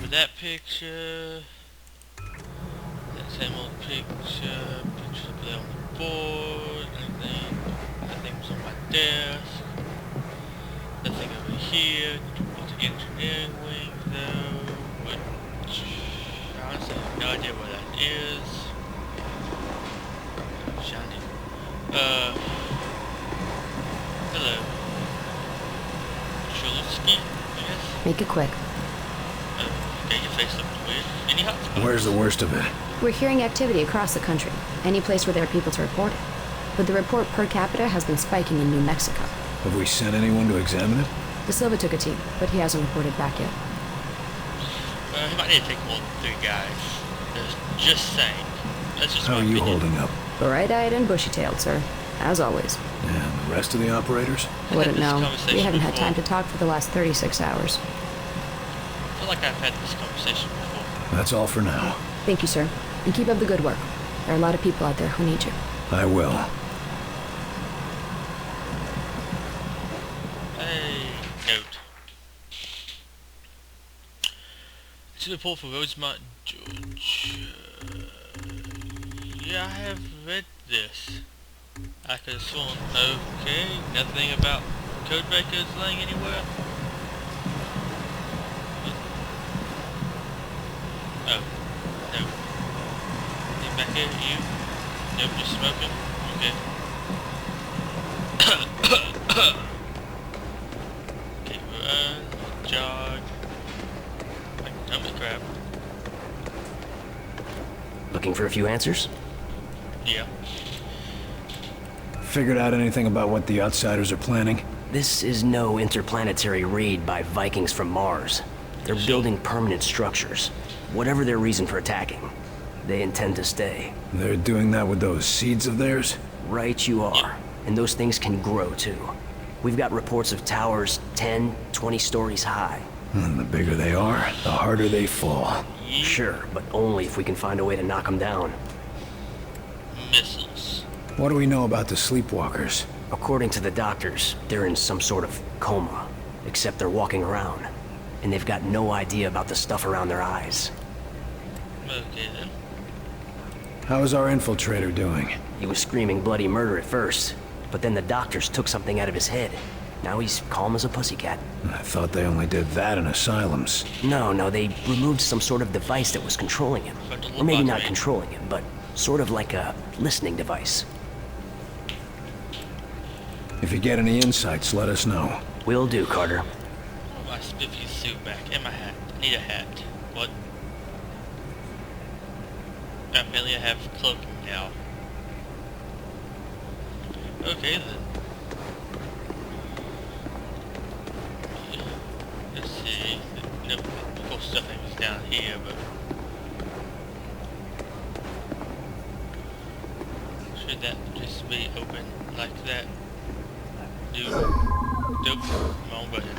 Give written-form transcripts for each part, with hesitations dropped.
remember that picture. That same old picture. Pictures up there on the board. Anything. Nothing was on my desk. Nothing over here. What's the engineering wing though? Which honestly I have no idea where that is. Shiny. Hello. Chulitsky, I guess? Make it quick. Okay, your face looks weird. Any hotspots? Where's the worst of it? We're hearing activity across the country. Any place where there are people to report it. But the report per capita has been spiking in New Mexico. Have we sent anyone to examine it? De Silva took a team, but he hasn't reported back yet. He might need to take more than 3 guys. Just saying. That's just How my are you opinion. holding up? Bright-eyed and bushy-tailed, sir. As always. And the rest of the operators? Wouldn't know. We haven't had before. time to talk for the last 36 hours. I feel like I've had this conversation before. That's all for now. Thank you, sir. And keep up the good work. There are a lot of people out there who need you. I will. Hey, note. To report for Rosemont, Georgia. Yeah, I have read this. I could have sworn. Okay, nothing about codebreakers laying anywhere. Oh, no. Anything back here? You? Nope, just smoking? Okay. Okay, run, jog. Like, holy crap. Looking for a few answers? Yeah. Figured out anything about what the outsiders are planning? This is no interplanetary raid by Vikings from Mars. They're building permanent structures. Whatever their reason for attacking, they intend to stay. They're doing that with those seeds of theirs? Right you are. And those things can grow too. We've got reports of towers 10, 20 stories high. And the bigger they are, the harder they fall. Sure, but only if we can find a way to knock them down. Missiles. What do we know about the sleepwalkers? According to the doctors, they're in some sort of coma. Except they're walking around. And they've got no idea about the stuff around their eyes. Okay then. How is our infiltrator doing? He was screaming bloody murder at first, but then the doctors took something out of his head. Now he's calm as a pussycat. I thought they only did that in asylums. No, they removed some sort of device that was controlling him. Or maybe not controlling him, but sort of like a listening device. If you get any insights, let us know. Will do, Carter. Oh, my spiffy suit back. And my hat. I need a hat. What? Apparently I have cloaking now. Okay then. Let's see. Nope. Of course stuffing was down here, but should that just be open like that? Nope. Wrong button.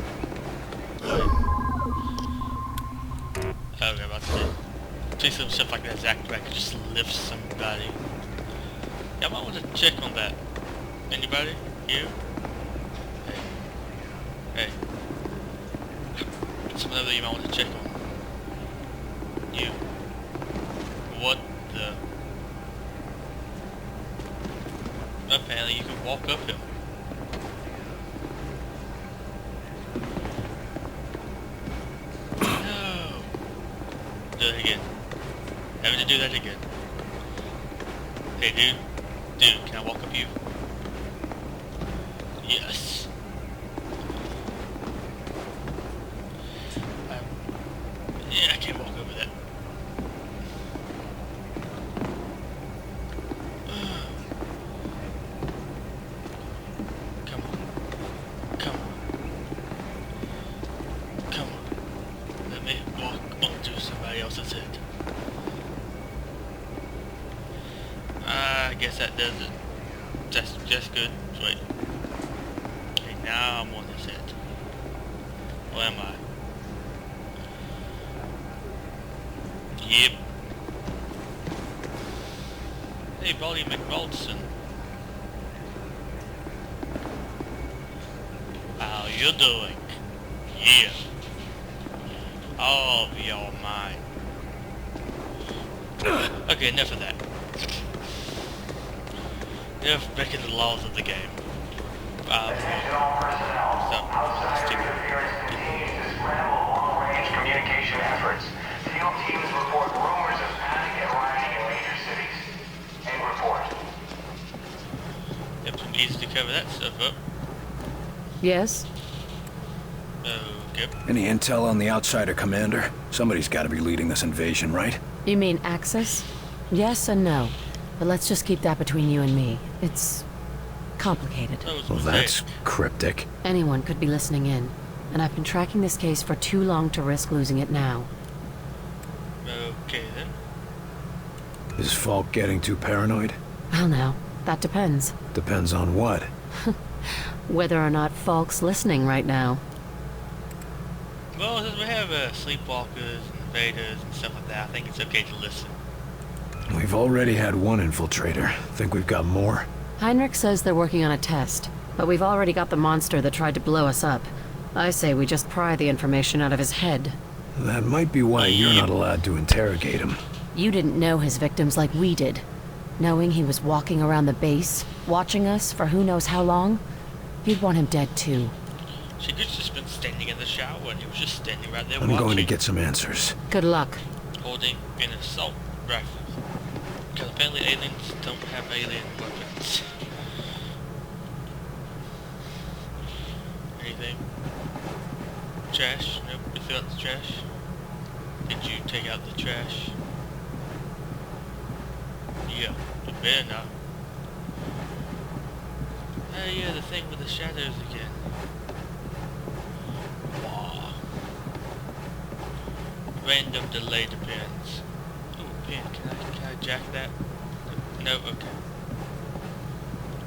Wait. Okay, about to say. See some stuff like that is active. I could just lift somebody. Yeah, I might want to check on that. Anybody? You? Hey. Someone over there you might want to check on. You. What the? Apparently you can walk up him. No. Do it again. Having to do that again. Hey dude. Dude, can I walk up you? Yes. Yeah, I can't walk over that. Come on. Come on. Come on. Let me walk onto somebody else's head. I guess that does it. That's good. Wait. Okay, now I'm on this head. Where am I? Yep. Hey, Baldy McMulson. How you doing? Yeah. All of y'all mine. Okay, enough of that. Enough breaking the laws of the game. Attention all personnel. Outside interference continues to scramble long-range communication efforts. Field teams report rumors of panic and rioting in major cities. End report. Yep, some easy to cover that stuff up. Yes? Okay. Any intel on the outsider commander? Somebody's got to be leading this invasion, right? You mean Axis? Yes and no. But let's just keep that between you and me. It's complicated. That was a Well, mistake. that's cryptic. Anyone could be listening in. And I've been tracking this case for too long to risk losing it now. Okay then. Is Falk getting too paranoid? Well now, that depends. Depends on what. Whether or not Falk's listening right now. Well, since we have sleepwalkers, invaders, and stuff like that, I think it's okay to listen. We've already had one infiltrator. Think we've got more? Heinrich says they're working on a test, but we've already got the monster that tried to blow us up. I say we just pry the information out of his head. That might be why you're not allowed to interrogate him. You didn't know his victims like we did. Knowing he was walking around the base, watching us for who knows how long, you'd want him dead too. She could just been standing in the shower and he was just standing right there I'm watching. going to get some answers. Good luck. Holding an assault rifle. Because apparently aliens don't have alien weapons. Anything? Trash? Nope, you fill out the trash. Did you take out the trash? Yeah, you better not. Oh yeah, the thing with the shadows again. Wow. Random delayed appearance. Oh, pen, can I jack that? No, okay.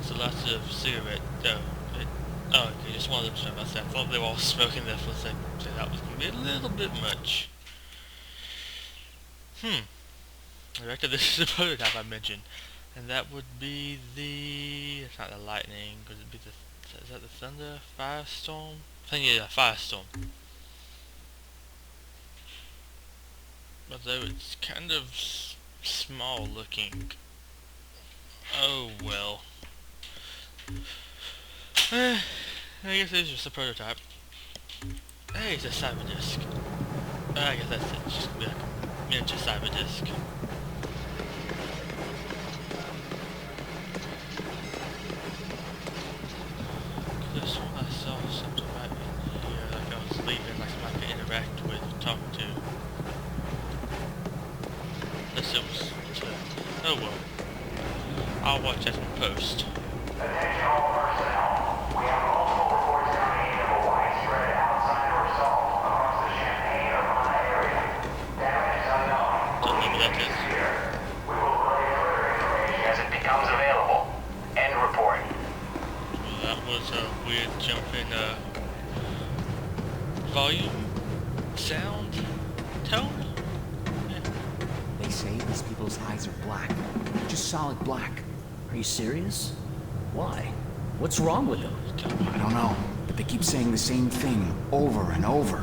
So lots of cigarette. Oh, okay, just one of them smoked outside. I thought they were all smoking there for a second, so that was gonna be a little bit much. I reckon this is the prototype I mentioned. And that would be the... It's not the lightning, could it be the... Is that the thunder? Firestorm? I think yeah, firestorm. Although it's kind of small looking. Oh well. I guess it's just a prototype. Hey, it's a cyber disc. I guess that's it. It's just gonna be like a miniature cyber disc. This one I saw something right in here, like I was leaving, like somebody I could interact with, talk to. Unless it was to... Oh well. I'll watch that in post. Attention all personnel. We have multiple reports coming in of a widespread outsider assault across the Champaign Urbana area. Damage is unknown. Don't know what that is. Here. We will relay further information as it becomes available. End report. Well, that was a weird jump in volume, sound, tone. Yeah. They say these people's eyes are black. Just solid black. Are you serious? Why? What's wrong with them? I don't know, but they keep saying the same thing over and over.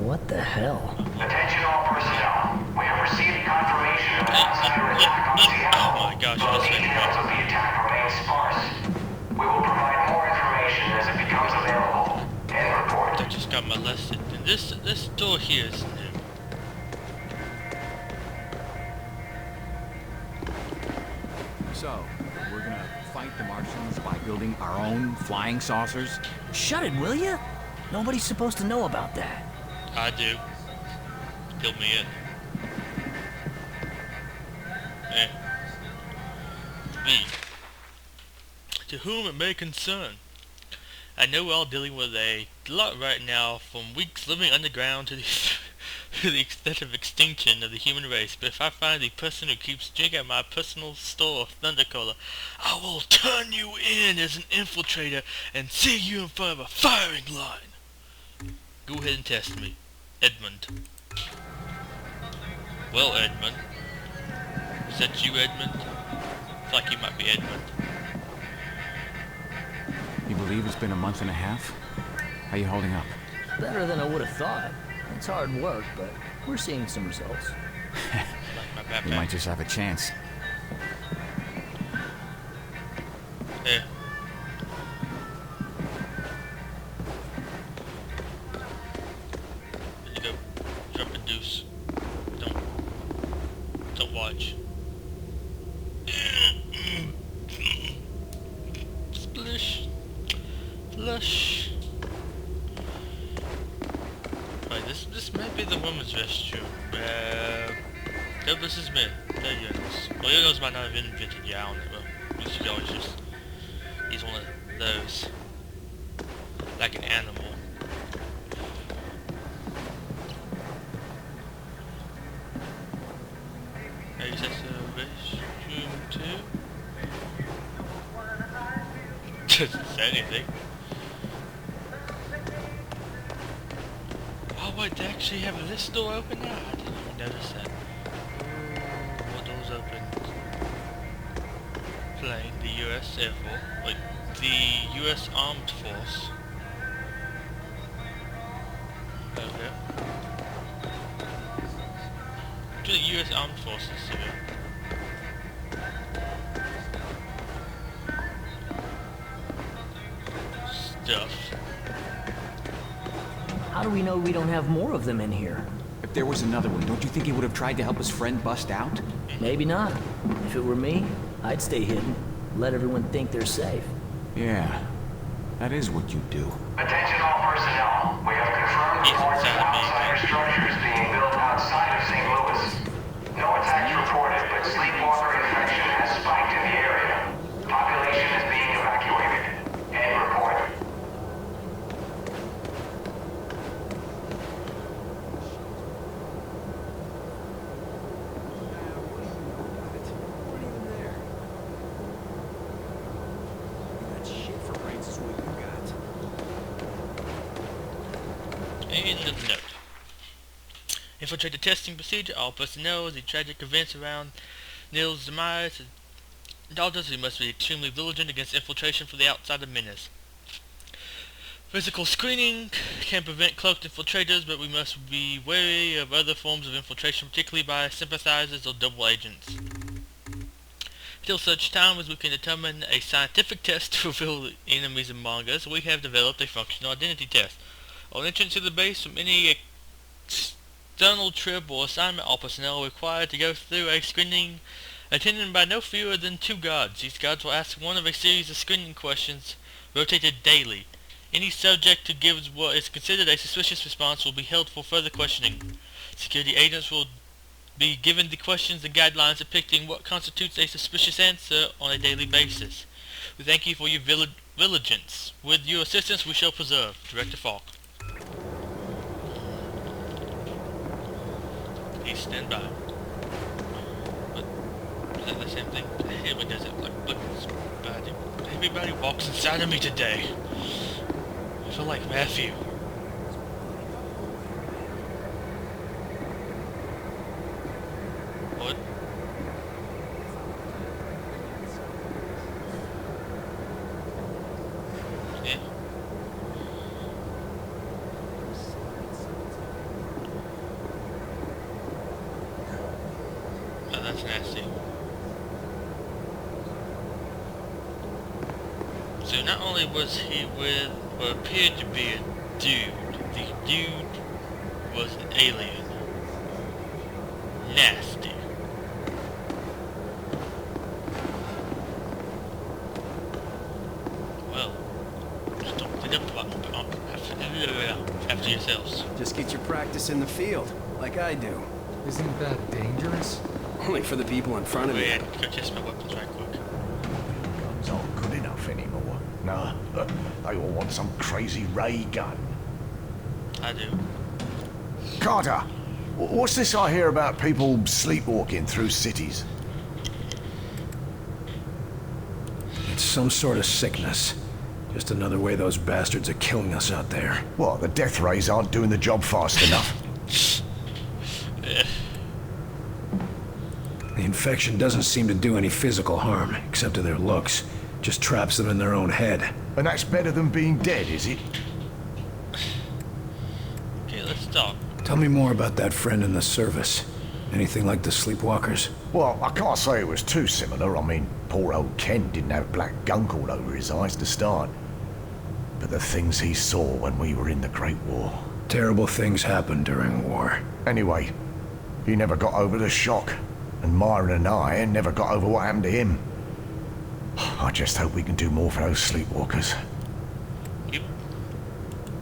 What the hell? Attention all personnel. We have received confirmation of an outsider attack on Seattle. Oh my gosh, Though that's details of the attack remain sparse. We will provide more information as it becomes available. End report. I just got molested. And this door here is new. So, we're gonna fight the Martians by building our own flying saucers? Shut it, will you? Nobody's supposed to know about that. I do. Fill me in. Eh. Me. To whom it may concern. I know we're all dealing with a lot right now, from weeks living underground to the to the extent of extinction of the human race, but if I find the person who keeps drinking at my personal store of Thunder Cola, I will turn you in as an infiltrator and see you in front of a firing line. Go ahead and test me, Edmund. Well, Edmund. Is that you, Edmund? I feel like you might be Edmund. You believe it's been a month and a half? How you holding up? Better than I would have thought. It's hard work, but we're seeing some results. Like my We backpack. might just have a chance. Here. There you go. Drop a deuce. Don't watch. Splish. Flush. Right, this might be the women's restroom. Nope, this is men. They're urinals. Well, urinals might not have been invented yet, I don't know. But you always just use one of those. Like an animal. Hey, is that the restroom too? Doesn't say anything. Oh wait, they actually have this door open now? I didn't even notice that. Ooh, what door's open? Plane, the US Air Force. Wait, the US Armed Force. Okay. To the US Armed Forces here. Stuff. How do we know we don't have more of them in here? If there was another one, don't you think he would have tried to help his friend bust out? Maybe not. If it were me, I'd stay hidden. Let everyone think they're safe. Yeah, that is what you do. Attention all personnel. We have confirmed reports of outsider structures being built outside of St. Louis. No attacks reported, but sleepwalker infection has spiked in the area. Population is being evacuated. End report. And the note. Infiltrate the testing procedure. All personnel, the tragic events around Neil's demise, adults, we must be extremely vigilant against infiltration from the outside of menace. Physical screening can prevent cloaked infiltrators, but we must be wary of other forms of infiltration, particularly by sympathizers or double agents. Till such time as we can determine a scientific test to reveal enemies among us, we have developed a functional identity test. On entrance to the base from any external trip or assignment, all personnel are required to go through a screening attended by no fewer than 2 guards. These guards will ask one of a series of screening questions rotated daily. Any subject who gives what is considered a suspicious response will be held for further questioning. Security agents will be given the questions and guidelines depicting what constitutes a suspicious answer on a daily basis. We thank you for your vigilance. With your assistance, we shall preserve. Director Falk. Please stand by. But is that the same thing? Everybody does it. Look, everybody walks inside of me today. I feel like Matthew. What? Yeah. Oh, that's nasty. So not only was he with what appeared to be a dude, the dude was an alien. Nasty. Well, just don't clean up after yourselves. Just get your practice in the field, like I do. Isn't that dangerous? Only for the people in front of Wait, me. I can go test my weapons right quick. Guns aren't good enough anymore. No, they all want some crazy ray gun. I do. Carter, what's this I hear about people sleepwalking through cities? It's some sort of sickness. Just another way those bastards are killing us out there. What, the death rays aren't doing the job fast enough? The infection doesn't seem to do any physical harm, except to their looks. Just traps them in their own head. And that's better than being dead, is it? Okay, let's talk. Tell me more about that friend in the service. Anything like the Sleepwalkers? Well, I can't say it was too similar. I mean, poor old Ken didn't have black gunk all over his eyes to start. But the things he saw when we were in the Great War. Terrible things happened during war. Anyway, he never got over the shock. And Myron and I never got over what happened to him. I just hope we can do more for those Sleepwalkers.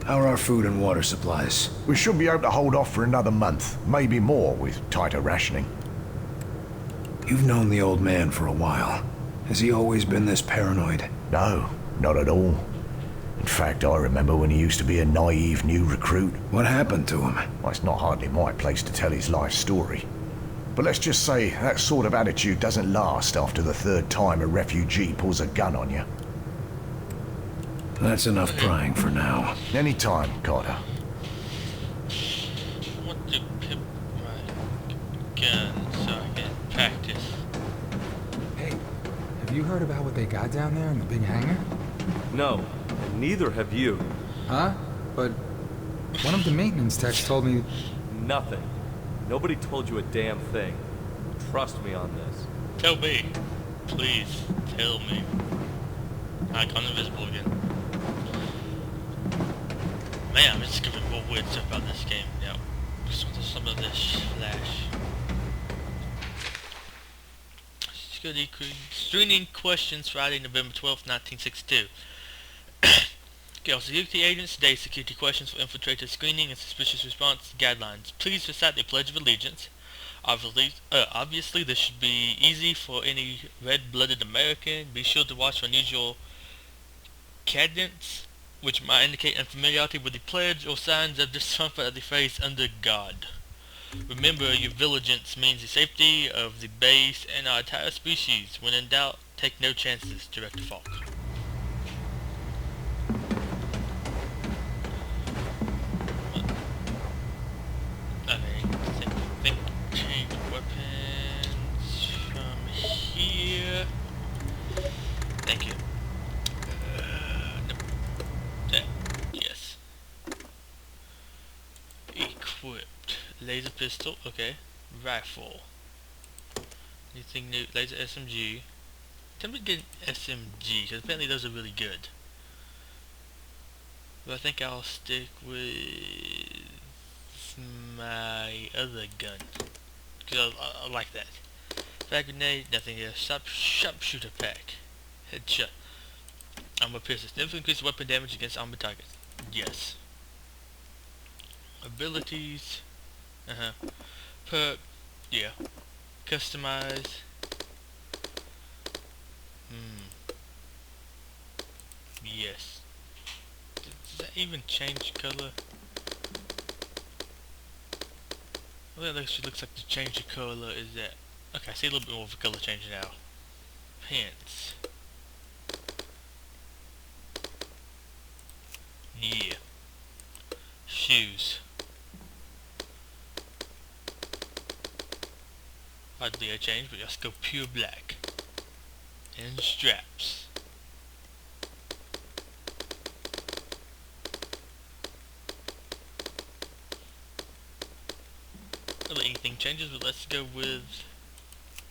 How are our food and water supplies? We should be able to hold off for another month, maybe more with tighter rationing. You've known the old man for a while. Has he always been this paranoid? No, not at all. In fact, I remember when he used to be a naive new recruit. What happened to him? Well, it's not hardly my place to tell his life story. But let's just say that sort of attitude doesn't last after the third time a refugee pulls a gun on you. That's enough prying for now. Anytime, Carter. I want to pimp my gun so I can practice. Hey, have you heard about what they got down there in the big hangar? No, and neither have you. Huh? But one of the maintenance techs told me... Nothing. Nobody told you a damn thing. Trust me on this. Tell me. Please, tell me. I gone invisible again. Man, I'm discovering more weird stuff about this game now. Some of this flash. Security screening questions Friday, November 12th, 1962. Okay, security agents today security questions for infiltrator screening and suspicious response guidelines. Please recite the Pledge of Allegiance. Obviously, this should be easy for any red-blooded American. Be sure to watch for unusual cadence, which might indicate unfamiliarity with the pledge or signs of discomfort of the phrase "under God." Remember, your vigilance means the safety of the base and our entire species. When in doubt, take no chances. Director Falk. Think change weapons from here. Thank you. Yes. Equipped. Laser pistol, okay. Rifle. Anything new? Laser SMG. Tell me to get an SMG, because apparently those are really good. But I think I'll stick with my other gun. Because I like that. Frag grenade, nothing here. Sharpshooter pack. Headshot. Armor piercer. Significantly increase weapon damage against armored targets. Yes. Abilities. Perk. Yeah. Customize. Yes. Does that even change color? Well, that actually looks like the change of color is that. Okay, I see a little bit more of a color change now. Pants. Yeah. Shoes. Hardly a change, but let's go pure black. And straps. Not that anything changes, but let's go with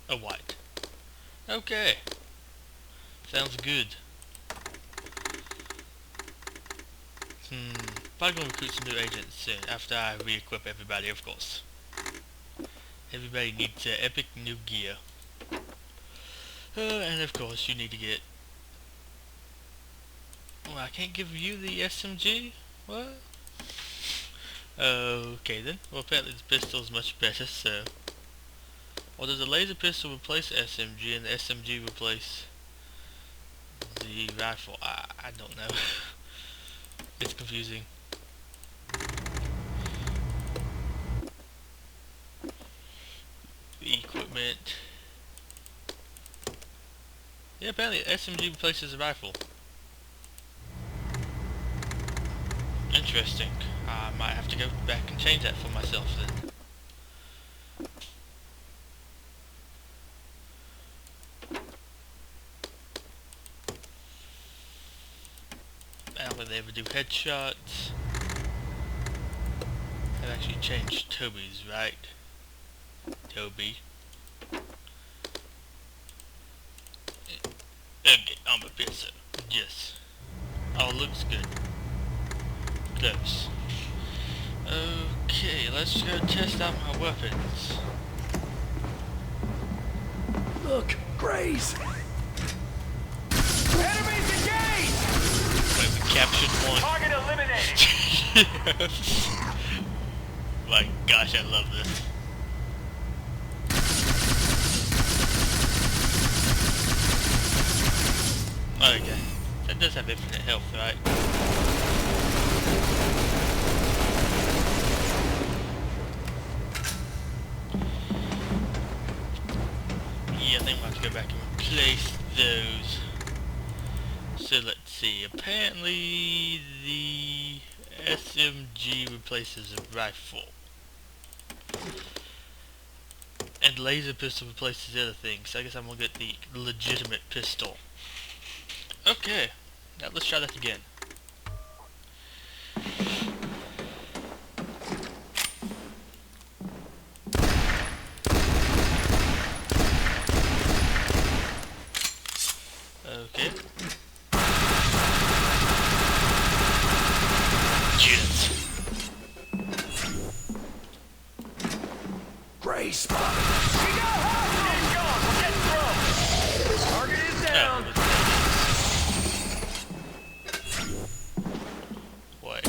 a white. Okay. Sounds good. Probably gonna recruit some new agents soon, after I re-equip everybody, of course. Everybody needs epic new gear. And of course you need to get... Well, I can't give you the SMG? What? Okay then. Well, apparently the pistol is much better, so... Or does the laser pistol replace the SMG and the SMG replace the rifle? I don't know. It's confusing. The equipment. Yeah, apparently SMG replaces the rifle. Interesting. I might have to go back and change that for myself then. I don't think they ever do headshots. And actually change Toby's, right? Toby. Okay, I'm a pizza. Yes. Oh, looks good. Close. Okay, let's go test out my weapons. Look, Grace! Enemies engaged! Wait, we captured one. Target eliminated! Yes. My gosh, I love this. Okay, that does have infinite health, right? Yeah, I think we'll have to go back and replace those. So let's see, apparently the SMG replaces a rifle. And laser pistol replaces the other thing, so I guess I'm gonna get the legitimate pistol. Okay, now let's try that again. Okay. Yes. Grace spotted! We got hostage! We're getting through! Target is down! Wait.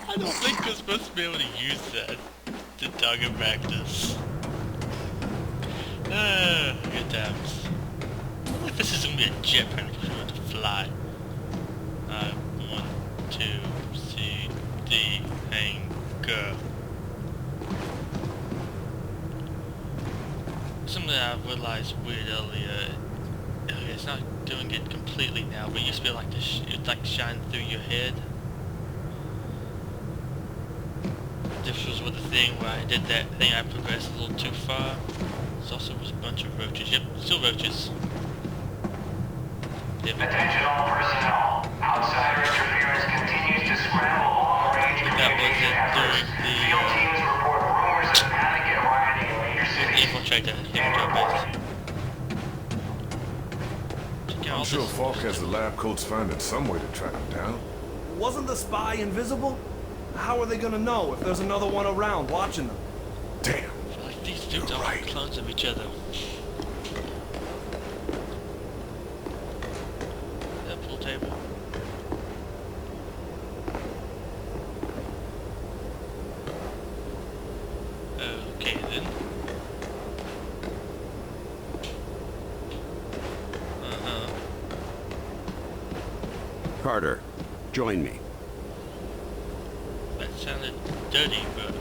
I don't think we're supposed to be able to use that to target practice. Good times. I wonder if this is gonna be a jetpack if we want to fly. 1, 2, C, D, hang, go. Something that I realized weird earlier. Okay, it's not doing it completely now, but it used to be like it's like shine through your head. This was with the thing where I did that thing, I progressed a little too far. There also was a bunch of roaches. Yep, still roaches. Yep. Attention all personnel. Outsider interference continues to scramble long-range communication efforts. Field teams report rumors of panic and rioting in major cities. Infiltrator base. I'm sure Falk has the lab coats finding some way to track him down. Wasn't the spy invisible? How are they gonna know if there's another one around watching them? Damn. I feel like these dudes are right. clones of each other. That pool table. Okay then. Carter, join me. That sounded dirty, but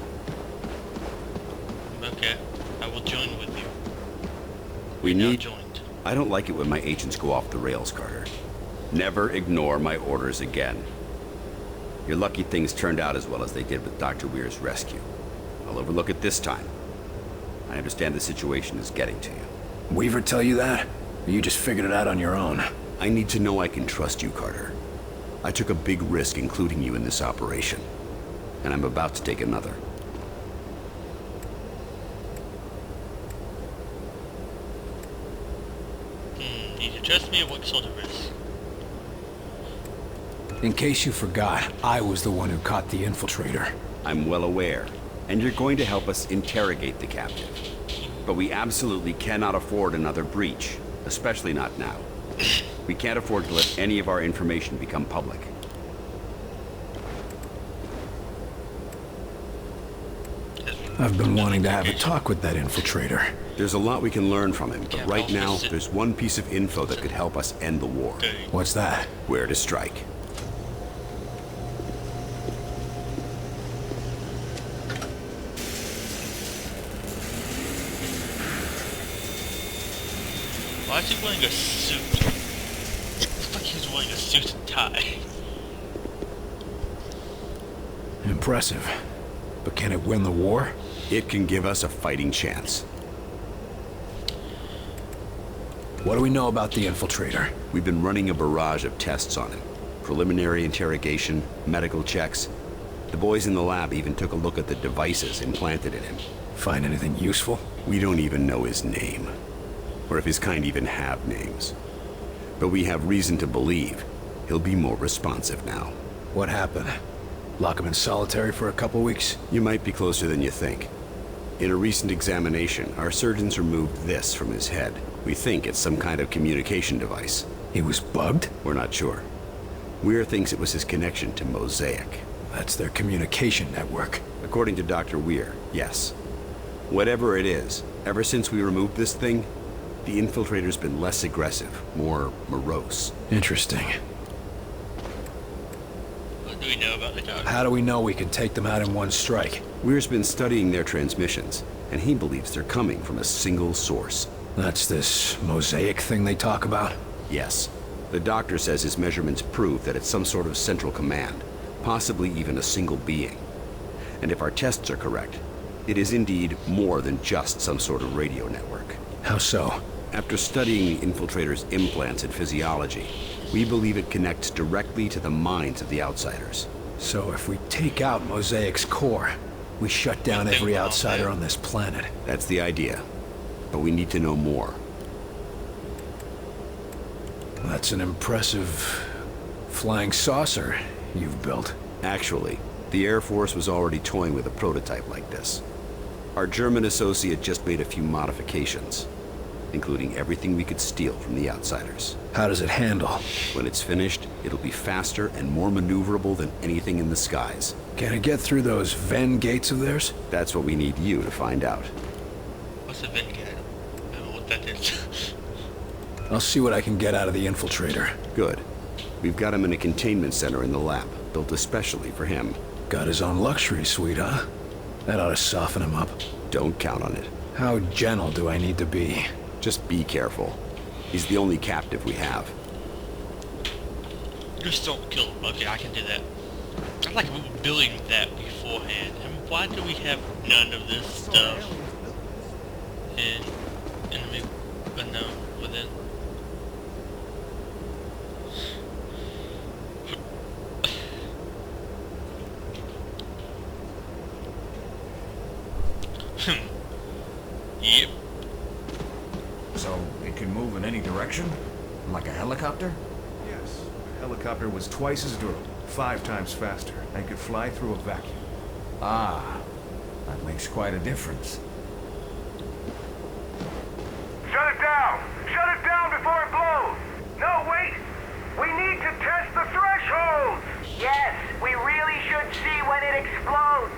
okay. I will join with you. We now need... joined. I don't like it when my agents go off the rails, Carter. Never ignore my orders again. You're lucky things turned out as well as they did with Dr. Weir's rescue. I'll overlook it this time. I understand the situation is getting to you. Weaver tell you that? Or you just figured it out on your own? I need to know I can trust you, Carter. I took a big risk including you in this operation, and I'm about to take another. Either trust me or what sort of risk? In case you forgot, I was the one who caught the infiltrator. I'm well aware, and you're going to help us interrogate the captive. But we absolutely cannot afford another breach, especially not now. We can't afford to let any of our information become public. I've been wanting to have a talk with that infiltrator. There's a lot we can learn from him, but right now, there's one piece of info that could help us end the war. What's that? Where to strike. Why is he wearing a suit? Looks like he's wearing a suit and tie. Impressive. But can it win the war? It can give us a fighting chance. What do we know about the infiltrator? We've been running a barrage of tests on him. Preliminary interrogation, medical checks. The boys in the lab even took a look at the devices implanted in him. Find anything useful? We don't even know his name, or if his kind even have names. But we have reason to believe he'll be more responsive now. What happened? Lock him in solitary for a couple weeks? You might be closer than you think. In a recent examination, our surgeons removed this from his head. We think it's some kind of communication device. He was bugged? We're not sure. Weir thinks it was his connection to Mosaic. That's their communication network. According to Dr. Weir, yes. Whatever it is, ever since we removed this thing, the infiltrator's been less aggressive, more morose. Interesting. What do we know about the dog? How do we know we can take them out in one strike? Weir's been studying their transmissions, and he believes they're coming from a single source. That's this Mosaic thing they talk about? Yes. The doctor says his measurements prove that it's some sort of central command, possibly even a single being. And if our tests are correct, it is indeed more than just some sort of radio network. How so? After studying the infiltrator's implants and physiology, we believe it connects directly to the minds of the outsiders. So if we take out Mosaic's core, we shut down every outsider on this planet. That's the idea. But we need to know more. That's an impressive flying saucer you've built. Actually, the Air Force was already toying with a prototype like this. Our German associate just made a few modifications, including everything we could steal from the outsiders. How does it handle? When it's finished, it'll be faster and more maneuverable than anything in the skies. Can it get through those Venn gates of theirs? That's what we need you to find out. What's a Venn gate? I don't know what that is. I'll see what I can get out of the infiltrator. Good. We've got him in a containment center in the lab, built especially for him. Got his own luxury suite, huh? That ought to soften him up. Don't count on it. How gentle do I need to be? Just be careful. He's the only captive we have. Just don't kill him. Okay, I can do that. I like building that beforehand. And why do we have none of this stuff in enemy unknown within? Yep. So it can move in any direction? Like a helicopter? Yes. The helicopter was twice as durable, 5 times faster, and could fly through a vacuum. Ah, that makes quite a difference. Shut it down! Shut it down before it blows! No, wait! We need to test the thresholds! Yes, we really should see when it explodes!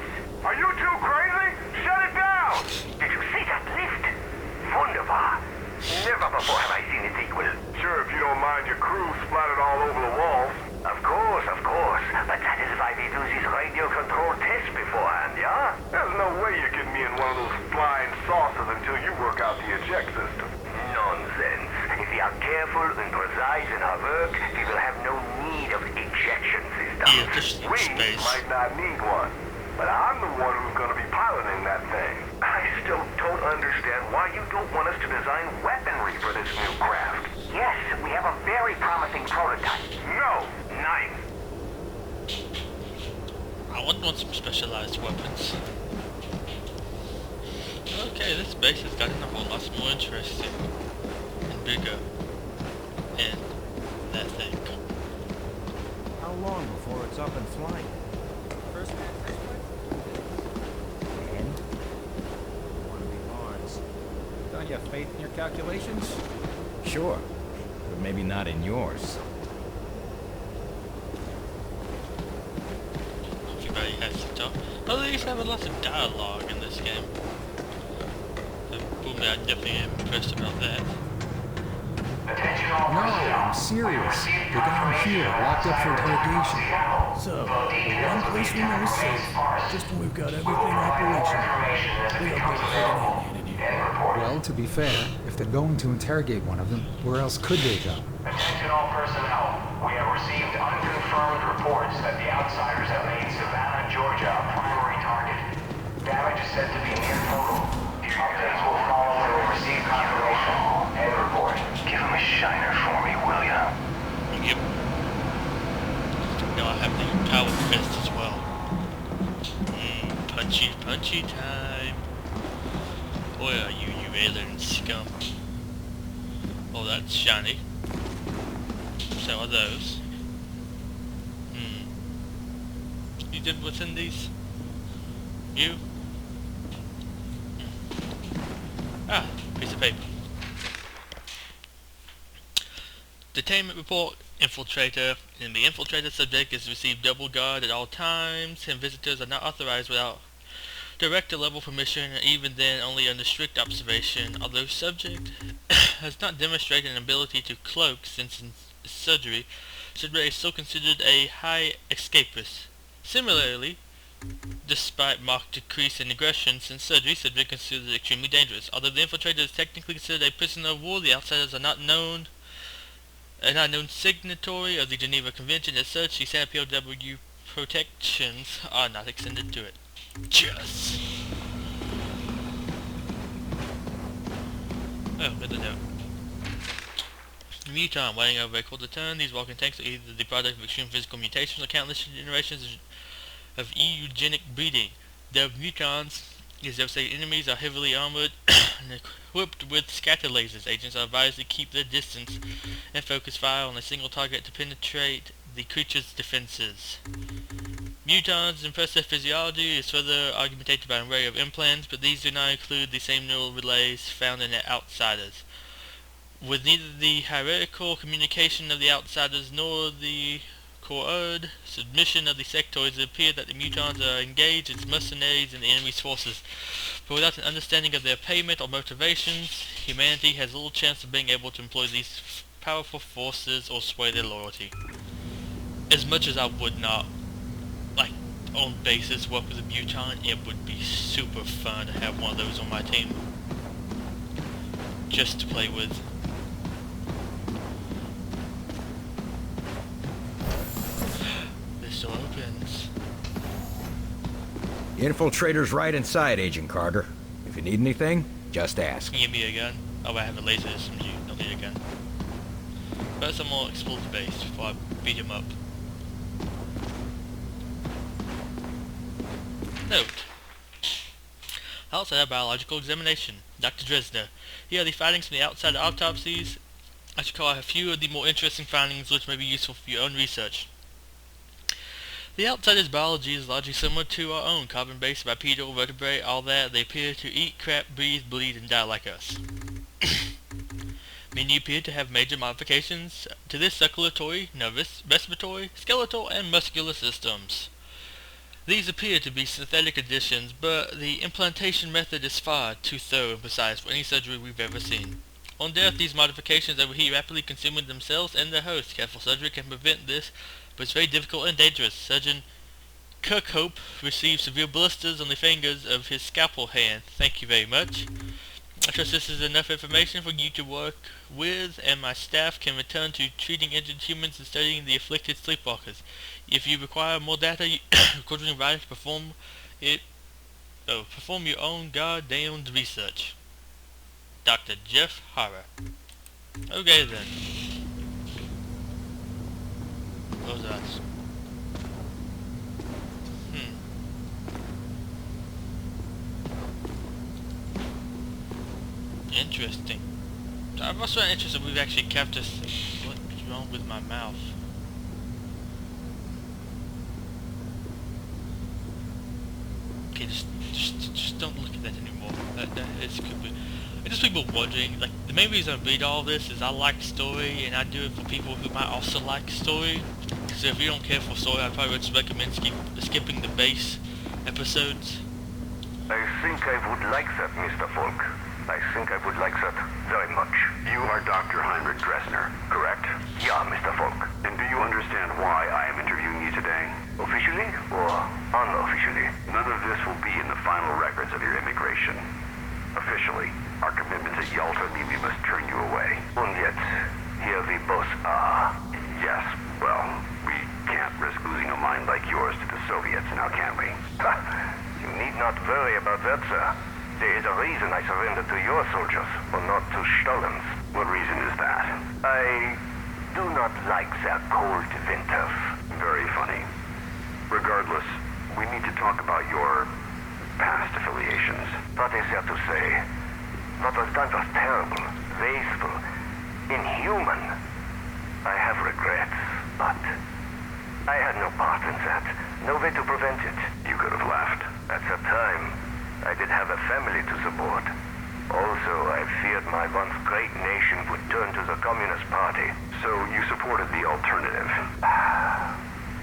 Are you too crazy? Shut it down! Did you see that lift? Wunderbar! Never before have I seen its equal. Sure, if you don't mind your crew splattered all over the walls. Of course, of course. But that is why we do this radio control test beforehand, yeah? There's no way you're getting me in one of those flying saucers until you work out the eject system. Nonsense. If we are careful and precise in our work, we will have no need of ejection systems. Yeah, just we space. might not need one. But I'm the one who's going to be piloting that thing. I still don't understand why you don't want us to design weaponry for this new craft. Yes, we have a very promising prototype. No, 9. I would want some specialized weapons. Okay, this base has gotten a whole lot more interesting and bigger. And that thing. How long before it's up and flying? First man, first and? Want to be Mars. Don't you have faith in your calculations? Sure, but maybe not in yours. Everybody has to talk. At least have a lot of dialogue in this game. So, boom, I definitely am impressed about that. No, I'm serious. They got him here, locked up for interrogation. So, the one place we know is safe, just when we've got everything operational. We don't get a alien in here. Well, to be fair, if they're going to interrogate one of them, where else could they go? Attention all personnel. We have received unconfirmed reports that the outsiders have made Savannah, Georgia a primary target. Damage is said to be near total. Updates will follow when we receive confirmation. End report. Yep. Now I have the power fist as well. Punchy time. Where are you, you alien scum? Oh, that's shiny. So are those. You did what's in these? You? Ah, piece of paper. Detainment report, infiltrator. In the infiltrator, subject is received double guard at all times, and visitors are not authorized without director level permission, and even then only under strict observation. Although subject has not demonstrated an ability to cloak since surgery, subject is still considered a high escapist. Similarly, despite marked decrease in aggression since surgery, subject is considered extremely dangerous. Although the infiltrator is technically considered a prisoner of war, the outsiders are not known. A known signatory of the Geneva Convention. As such, the San POW protections are not extended to it. Just. Oh, good to know. Muton, waiting over a quarter turn. These walking tanks are either the product of extreme physical mutations or countless generations of eugenic breeding. The mutons is devastating enemies are heavily armored and equipped with scatter lasers. Agents are advised to keep their distance and focus fire on a single target to penetrate the creature's defenses. Mutons' impressive physiology is further augmented by an array of implants, but these do not include the same neural relays found in the outsiders. With neither the hierarchical communication of the outsiders nor the coerced submission of the sectoids, it appears that the mutons are engaged as mercenaries in the enemy's forces. But without an understanding of their payment or motivations, humanity has little chance of being able to employ these powerful forces or sway their loyalty. As much as I would not, like, on basis work with a muton, it would be super fun to have one of those on my team. Just to play with. This door opens. Infiltrator's right inside, Agent Carter. If you need anything, just ask. Give me a gun. Oh, I have a laser SMG. Don't need a gun. First, I'm gonna explore the base before I beat him up. Note. Outside biological examination. Dr. Dresner. Here are the findings from the outside autopsies. I should call out a few of the more interesting findings which may be useful for your own research. The outsider's biology is largely similar to our own, carbon-based, bipedal, vertebrate, all that. They appear to eat, crap, breathe, bleed, and die like us. Many appear to have major modifications to their circulatory, nervous, respiratory, skeletal, and muscular systems. These appear to be synthetic additions, but the implantation method is far too thorough and precise for any surgery we've ever seen. On death, these modifications overheat, rapidly consuming themselves and their host. Careful surgery can prevent this, but it's very difficult and dangerous. Surgeon Kirkhope received severe blisters on the fingers of his scalpel hand. Thank you very much. I trust this is enough information for you to work with, and my staff can return to treating injured humans and studying the afflicted sleepwalkers. If you require more data, you could invite to perform your own goddamned research. Dr. Jeff Harrer. Okay then. What was that? Interesting. I'm also interested we've actually kept this. What's wrong with my mouth? Okay, just don't look at that anymore. That is creepy. And just people wondering, like, the main reason I read all this is I like story, and I do it for people who might also like story. So if you don't care for story, I probably would recommend skipping the base episodes. I think I would like that, Mr. Falk. I think I would like that very much. You are Dr. Heinrich Dresner, correct? Yeah, Mr. Falk. And do you understand why I am interviewing you today? Officially or unofficially? None of this will be in the final records of your immigration. Officially, our commitments at Yalta mean we must turn you away. And yet, here we both are. Yes, well, we can't risk losing a mind like yours to the Soviets, now can we? You need not worry about that, sir. There is a reason I surrendered to your soldiers, or not to Stalin's. What reason is that? I do not like their cold winter. Very funny. Regardless, we need to talk about your past affiliations. What is there to say? What was done was terrible, wasteful, inhuman. I have regrets, but I had no part in that. No way to prevent it. You could have left. At the time, I did have a family to support. Also, I feared my once great nation would turn to the Communist Party. So you supported the alternative?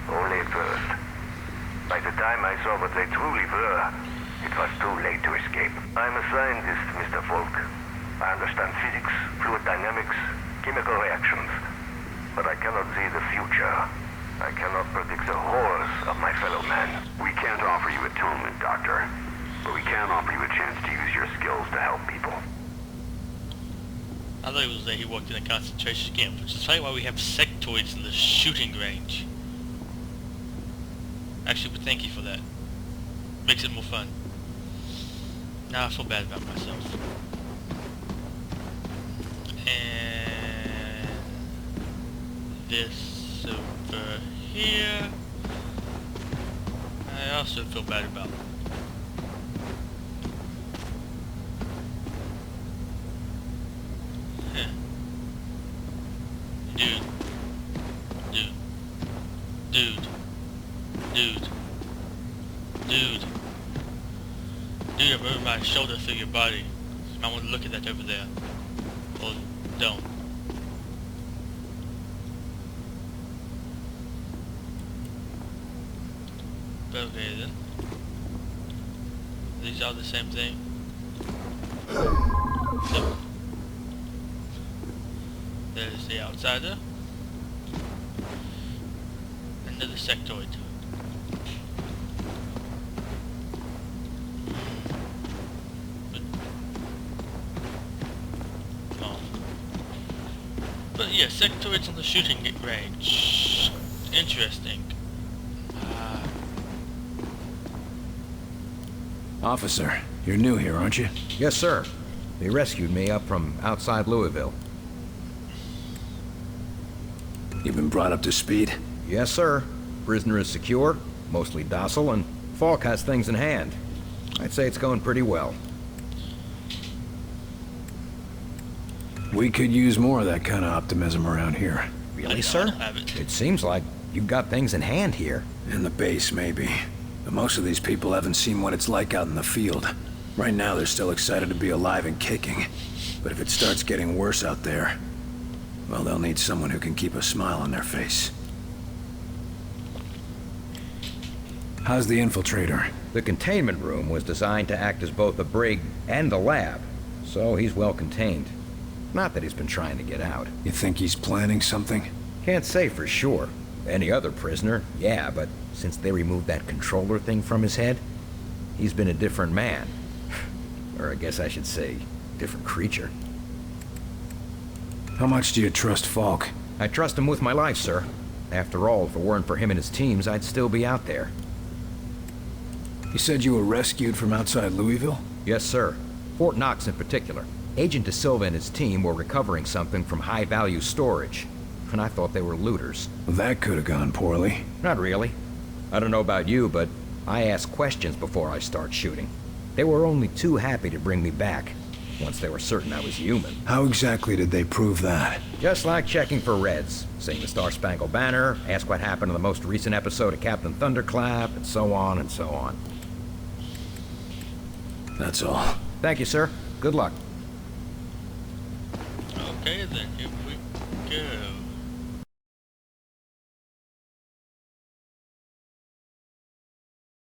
Only at first. By the time I saw what they truly were, it was too late to escape. I'm a scientist, Mr. Falk. I understand physics, fluid dynamics, chemical reactions. But I cannot see the future. I cannot predict the horrors of my fellow man. We can't offer you atonement, Doctor. But we can offer you a chance to use your skills to help people. I thought it was that he worked in a concentration camp, which is probably why we have sectoids in the shooting range. Actually, but thank you for that. Makes it more fun. Now I feel bad about myself. And this over here, I also feel bad about. Dude. Dude, I'm moving my shoulder through your body. I want to look at that over there. Or don't. Okay then. These are the same thing. Yep. There's the outsider. Another sectoid. But yeah, sectoids on the shooting range. Interesting. Officer, you're new here, aren't you? Yes, sir. They rescued me up from outside Louisville. You've been brought up to speed? Yes, sir. Prisoner is secure, mostly docile, and Falk has things in hand. I'd say it's going pretty well. We could use more of that kind of optimism around here. Really, sir? It seems like you've got things in hand here. In the base, maybe. But most of these people haven't seen what it's like out in the field. Right now, they're still excited to be alive and kicking. But if it starts getting worse out there, well, they'll need someone who can keep a smile on their face. How's the infiltrator? The containment room was designed to act as both a brig and a lab, so he's well contained. Not that he's been trying to get out. You think he's planning something? Can't say for sure. Any other prisoner, yeah, but since they removed that controller thing from his head, he's been a different man. Or I guess I should say, different creature. How much do you trust Falk? I trust him with my life, sir. After all, if it weren't for him and his teams, I'd still be out there. You said you were rescued from outside Louisville? Yes, sir. Fort Knox in particular. Agent De Silva and his team were recovering something from high-value storage, and I thought they were looters. Well, that could have gone poorly. Not really. I don't know about you, but I ask questions before I start shooting. They were only too happy to bring me back, once they were certain I was human. How exactly did they prove that? Just like checking for Reds, sing the Star-Spangled Banner, ask what happened in the most recent episode of Captain Thunderclap, and so on and so on. That's all. Thank you, sir. Good luck. Okay then, here we go.